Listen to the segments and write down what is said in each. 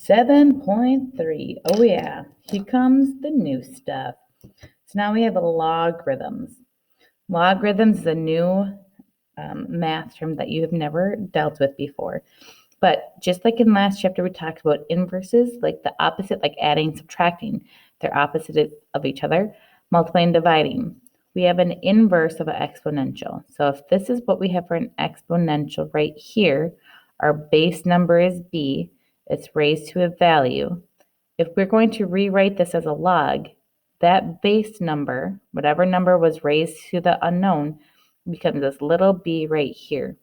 7.3. Oh yeah, here comes the new stuff. So now we have logarithms. Logarithms is a new math term that you have never dealt with before. But just like in last chapter, we talked about inverses, like the opposite, like adding, subtracting. They're opposite of each other, multiplying, dividing. We have an inverse of an exponential. So if this is what we have for an exponential right here, our base number is b, it's raised to a value. If we're going to rewrite this as a log, that base number, whatever number was raised to the unknown, becomes this little b right here.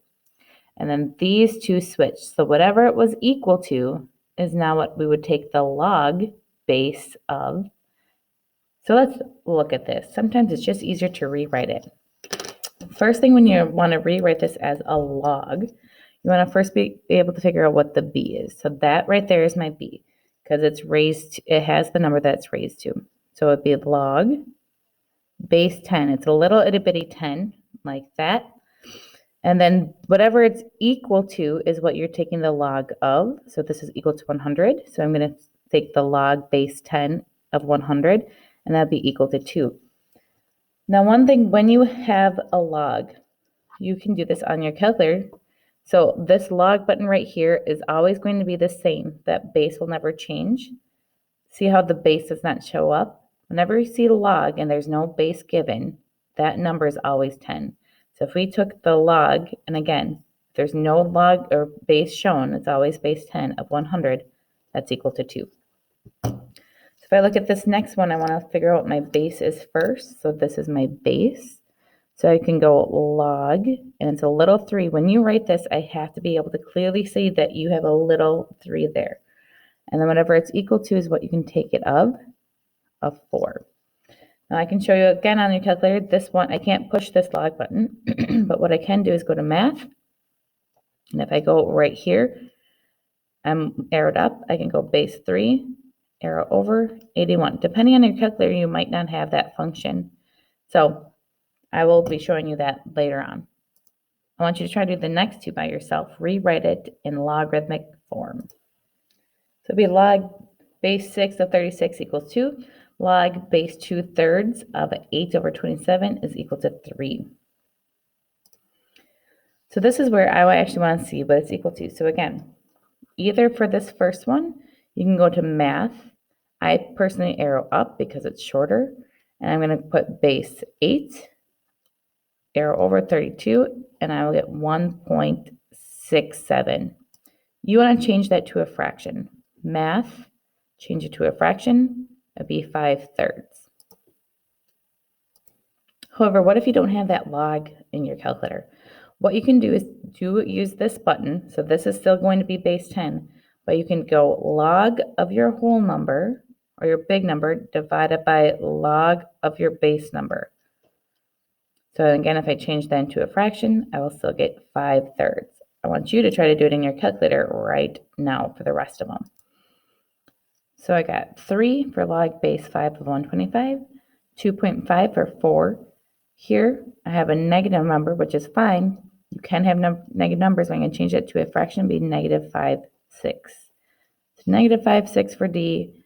And then these two switch. So whatever it was equal to is now what we would take the log base of. So let's look at this. Sometimes it's just easier to rewrite it. First thing when you want to rewrite this as a log, you want to first be able to figure out what the b is. So that right there is my b because it's raised, it has the number that it's raised to. So it'd be log base 10. It's a little itty bitty 10 like that. And then whatever it's equal to is what you're taking the log of. So this is equal to 100. So I'm going to take the log base 10 of 100, and that'd be equal to 2. Now, one thing, when you have a log, you can do this on your calculator. So this log button right here is always going to be the same. That base will never change. See how the base does not show up? Whenever you see log and there's no base given, that number is always 10. So if we took the log, and again, if there's no log or base shown, it's always base 10 of 100, that's equal to 2. So if I look at this next one, I want to figure out what my base is first. So this is my base. So I can go log, and it's a little 3. When you write this, I have to be able to clearly see that you have a little 3 there. And then whatever it's equal to is what you can take it of 4. Now I can show you again on your calculator, this one, I can't push this log button, but what I can do is go to math. And if I go right here, I'm arrowed up, I can go base 3, arrow over, 81. Depending on your calculator, you might not have that function. So I will be showing you that later on. I want you to try to do the next two by yourself. Rewrite it in logarithmic form. So it'll be log base 6 of 36 equals 2. Log base 2/3 of 8 over 27 is equal to 3. So this is where I actually want to see what it's equal to. So again, either for this first one, you can go to math. I personally arrow up because it's shorter. And I'm going to put base 8, arrow over 32, and I will get 1.67. You want to change that to a fraction. Math, change it to a fraction, it'd be 5/3. However, what if you don't have that log in your calculator? What you can do is use this button. So this is still going to be base 10, but you can go log of your whole number or your big number divided by log of your base number. So again, if I change that into a fraction, I will still get 5/3. I want you to try to do it in your calculator right now for the rest of them. So I got 3 for log base 5 of 125, 2.5 for 4. Here I have a negative number, which is fine. You can have negative numbers, but I'm going to change it to a fraction and be negative 5/6. So negative 5/6 for D,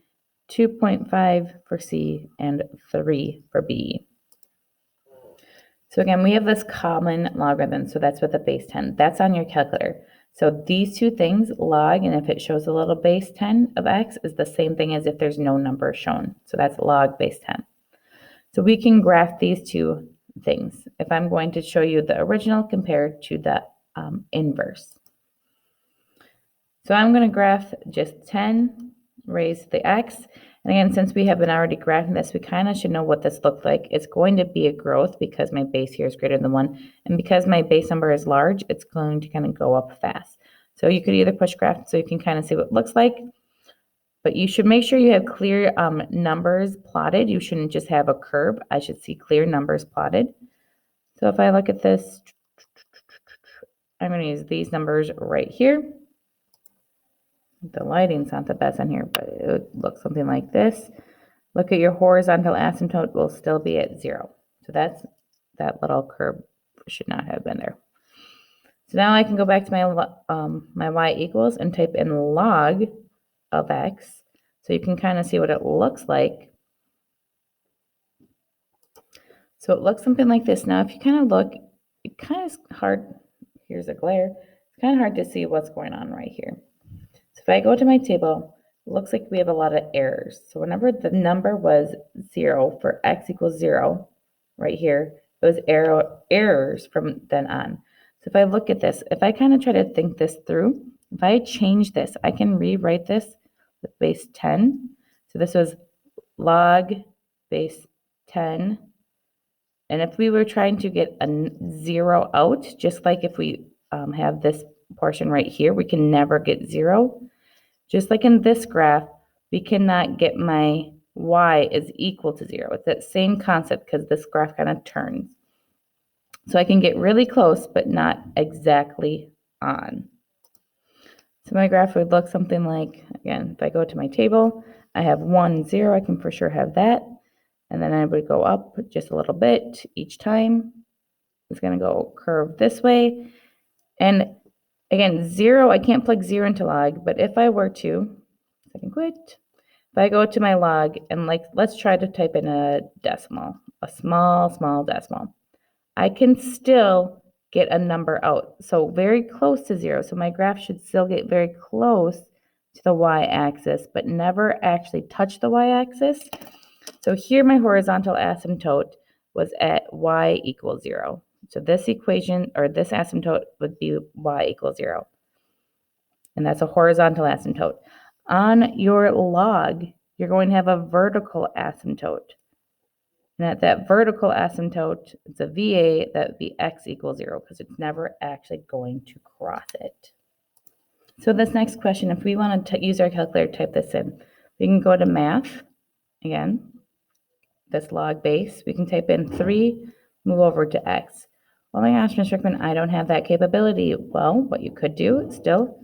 2.5 for C, and 3 for B. So again, we have this common logarithm, so that's with the base 10. That's on your calculator. So these two things, log, and if it shows a little base 10 of x, is the same thing as if there's no number shown. So that's log base 10. So we can graph these two things. If I'm going to show you the original compared to the inverse. So I'm going to graph just 10 raised to the x. And again, since we have been already graphing this, we kind of should know what this looks like. It's going to be a growth because my base here is greater than 1. And because my base number is large, it's going to kind of go up fast. So you could either push graph so you can kind of see what it looks like. But you should make sure you have clear numbers plotted. You shouldn't just have a curve. I should see clear numbers plotted. So if I look at this, I'm going to use these numbers right here. The lighting's not the best on here, but it would look something like this. Look at your horizontal asymptote will still be at 0. So that little curve should not have been there. So now I can go back to my my y equals and type in log of x. So you can kind of see what it looks like. So it looks something like this. Now, if you kind of look, it kind of is hard. Here's a glare. It's kind of hard to see what's going on right here. So if I go to my table, it looks like we have a lot of errors. So whenever the number was 0 for x equals 0, right here, it was errors from then on. So if I look at this, if I kind of try to think this through, if I change this, I can rewrite this with base 10. So this was log base 10. And if we were trying to get a 0 out, just like if we have this portion right here, we can never get 0. Just like in this graph, we cannot get my y is equal to 0. It's that same concept because this graph kind of turns. So I can get really close, but not exactly on. So my graph would look something like, again, if I go to my table, I have 1, 0, I can for sure have that. And then I would go up just a little bit each time. It's going to go curve this way. And again, 0, I can't plug 0 into log, but if I were to, I can quit. If I go to my log and let's try to type in a decimal, a small decimal, I can still get a number out. So very close to 0. So my graph should still get very close to the y-axis, but never actually touch the y-axis. So here my horizontal asymptote was at y equals 0. So this equation, or this asymptote, would be y equals 0. And that's a horizontal asymptote. On your log, you're going to have a vertical asymptote. And at that vertical asymptote, it's a VA, that would be x equals 0, because it's never actually going to cross it. So this next question, if we want to use our calculator to type this in, we can go to math, again, this log base. We can type in 3, move over to x. Oh my gosh, Ms. Rickman, I don't have that capability. Well, what you could do is still,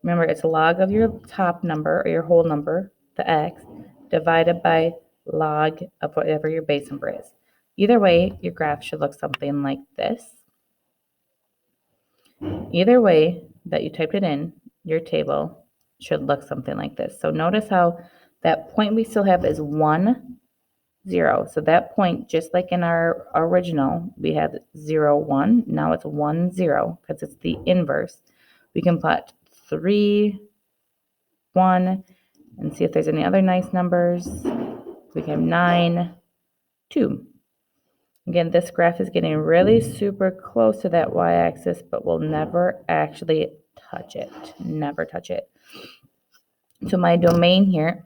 remember, it's a log of your top number, or your whole number, the x, divided by log of whatever your base number is. Either way, your graph should look something like this. Either way that you typed it in, your table should look something like this. So notice how that point we still have is 1, 0. So that point, just like in our original, we have 0, 1. Now it's 1, 0, because it's the inverse. We can plot 3, 1, and see if there's any other nice numbers. We can have 9, 2. Again, this graph is getting really super close to that y-axis, but we'll never actually touch it. Never touch it. So my domain here,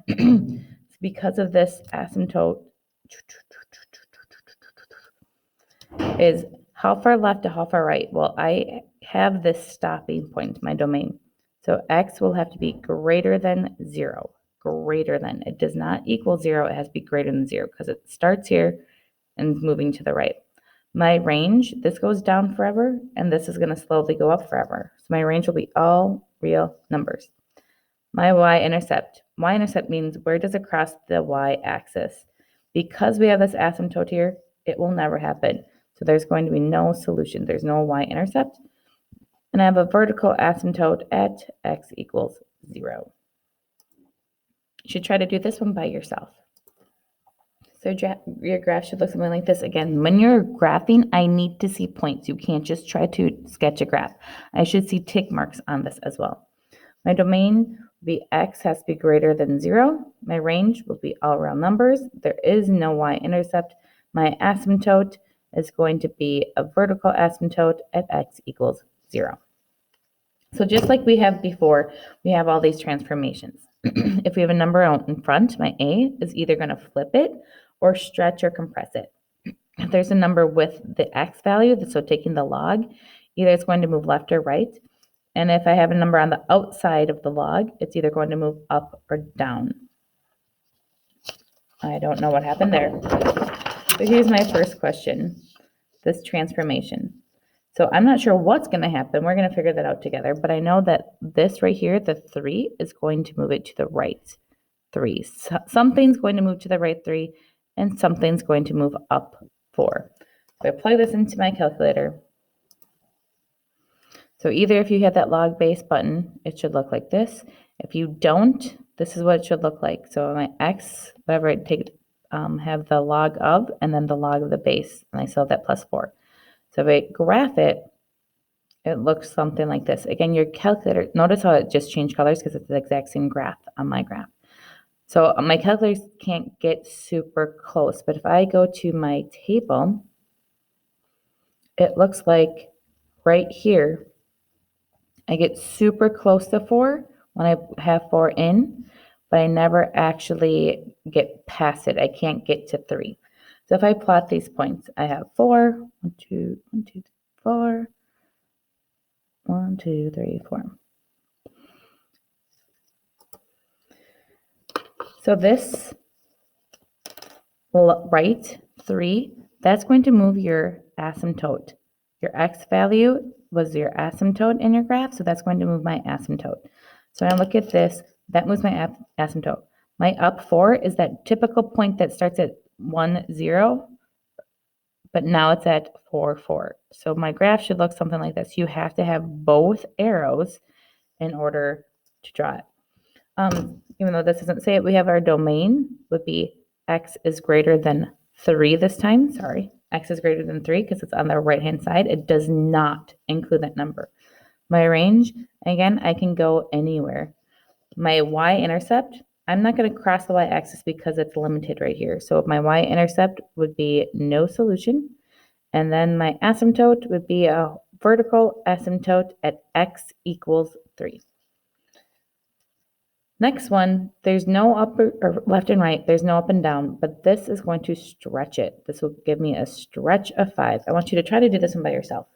because of this asymptote, is how far left to how far right. Well, I have this stopping point, my domain. So x will have to be greater than 0. Greater than. It does not equal 0. It has to be greater than 0 because it starts here and is moving to the right. My range, this goes down forever, and this is going to slowly go up forever. So my range will be all real numbers. My y-intercept. Y-intercept means where does it cross the y-axis? Because we have this asymptote here, it will never happen. So there's going to be no solution. There's no y-intercept. And I have a vertical asymptote at x equals 0. You should try to do this one by yourself. So your graph should look something like this. Again, when you're graphing, I need to see points. You can't just try to sketch a graph. I should see tick marks on this as well. My domain will be x has to be greater than 0. My range will be all round numbers. There is no y-intercept. My asymptote is going to be a vertical asymptote at x equals 0. So just like we have before, we have all these transformations. If we have a number out in front, my a is either going to flip it or stretch or compress it. If there's a number with the x value, so taking the log, either it's going to move left or right. And if I have a number on the outside of the log, it's either going to move up or down. I don't know what happened there. So here's my first question, this transformation. So I'm not sure what's going to happen. We're going to figure that out together. But I know that this right here, the 3, is going to move it to the right 3. So something's going to move to the right 3, and something's going to move up 4. So I plug this into my calculator. So either if you have that log base button, it should look like this. If you don't, this is what it should look like. So my x, whatever I take, have the log of, and then the log of the base, and I still have that plus 4. So if I graph it, it looks something like this. Again, your calculator, notice how it just changed colors because it's the exact same graph on my graph. So my calculators can't get super close, but if I go to my table, it looks like right here, I get super close to 4 when I have 4 in, but I never actually get past it. I can't get to 3. So if I plot these points, I have 4, 1, 2, 1, 2, 4, 1, 2, 3, 4. So this right 3, that's going to move your asymptote. Your x value was your asymptote in your graph, so that's going to move my asymptote. So when I look at this, that moves my asymptote. My up 4 is that typical point that starts at 1, 0, but now it's at 4, 4. So my graph should look something like this. You have to have both arrows in order to draw it. Even though this doesn't say it, we have our domain would be x is greater than 3 this time. Sorry, x is greater than 3 because it's on the right-hand side. It does not include that number. My range, again, I can go anywhere. My y-intercept, I'm not going to cross the y-axis because it's limited right here. So my y-intercept would be no solution. And then my asymptote would be a vertical asymptote at x equals 3. Next one, there's no up or left and right, there's no up and down, but this is going to stretch it. This will give me a stretch of 5. I want you to try to do this one by yourself.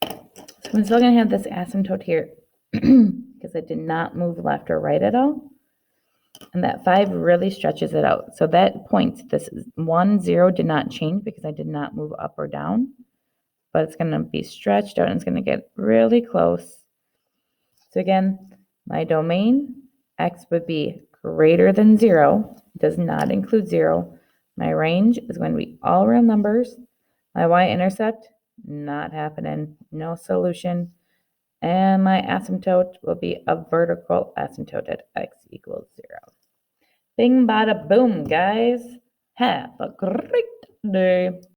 So I'm still going to have this asymptote here because I did not move left or right at all. And that 5 really stretches it out. So that point, this is 1, 0 did not change because I did not move up or down, but it's going to be stretched out and it's going to get really close. So again, my domain, x would be greater than 0, does not include 0. My range is going to be all real numbers. My y-intercept, not happening, no solution. And my asymptote will be a vertical asymptote at x equals 0. Bing, bada, boom, guys. Have a great day.